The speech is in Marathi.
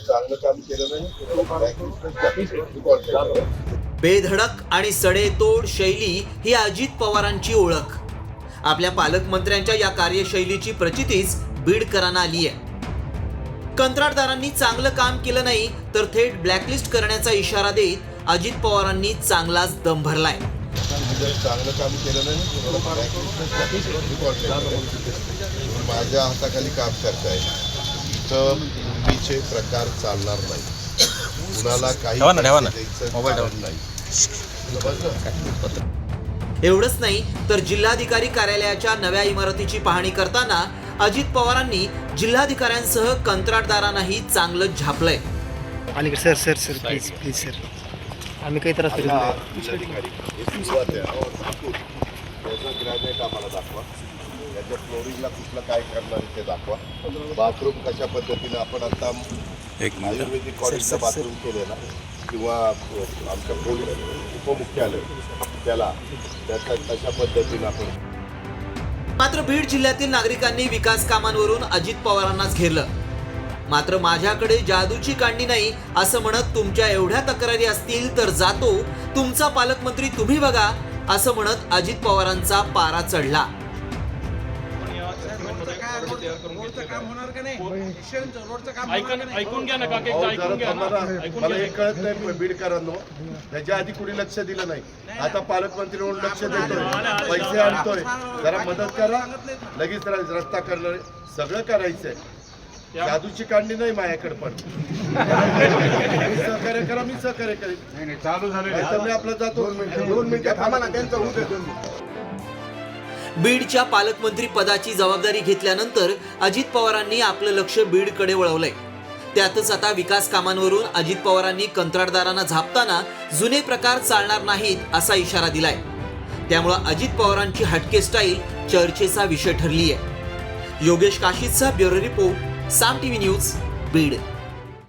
चांगलं काम केलं नाही. बेधडक आणि सडेतोड शैली ही अजित पवारांची ओळख. आपल्या पालकमंत्र्यांच्या या कार्यशैलीची प्रचितीच बीडकरांना आली आहे. कंत्राटदारांनी चांगलं काम केलं नाही तर थेट ब्लॅकलिस्ट करण्याचा इशारा देत अजित पवारांनी चांगलाच दम भरलाय. चांगलं काम केलं नाही, माझ्या हाताखाली काम करताय तर पूर्वीचे प्रकार चालणार नाही. कुणाला काही द्यायचं नाही. एवढंच नाही तर जिल्हाधिकारी कार्यालयाच्या नव्या इमारतीची पाहणी करताना अजित पवारांनी जिल्हाधिकाऱ्यांसह कंत्राटदारांनाही चांगलं झापलंय. अलीकडे sir sir sir please please sir, आम्ही काही त्रास करू त्याचं ग्रॅनाइट आम्हाला दाखवा, त्याच्या फ्लोरिंगला कुठलं काय करणार ते दाखवा, बाथरूम कशा पद्धतीने आपण आता एक आयुर्वेदिक कॉलेजचा बाथरूम केलेला किंवा आमच्या पोलीस उपमुख्यालय त्याला त्याचा कशा पद्धतीने आपण. मात्र बीड जिल्ह्यातील नागरिकांनी विकास कामांवरून अजित पवारांनाच घेरलं. मात्र माझ्याकडे जादूची कांडी नाही असं म्हणत तुमच्या एवढ्या तक्रारी असतील तर जातो, तुमचा पालकमंत्री तुम्ही बघा असं म्हणत अजित पवारांचा पारा चढला. मला हे कळत नाही बीडकरांनो, त्याच्या आधी कुणी लक्ष दिलं नाही. आता पालकमंत्री म्हणून लक्ष देतोय, पैसे आणतोय, जरा मदत करा, लगेच रस्ता करणार, सगळं करायचंय. जादूची कांडी नाही माझ्याकडे, पण सहकार्य करा, मी सहकार्य करेन. चालू झालं मी आपलं जातो. 2 मिनिटं थांबा ना, त्यांचं होऊ दे. बीडच्या पालकमंत्री पदाची जबाबदारी घेतल्यानंतर अजित पवारांनी आपलं लक्ष बीडकडे वळवलंय. त्यातच आता विकास कामांवरून अजित पवारांनी कंत्राटदारांना झापताना जुने प्रकार चालणार नाहीत असा इशारा दिलाय. त्यामुळे अजित पवारांची हटके स्टाईल चर्चेचा विषय ठरली आहे. योगेश काशीदचा ब्युरो रिपोर्ट, साम टीव्ही न्यूज, बीड.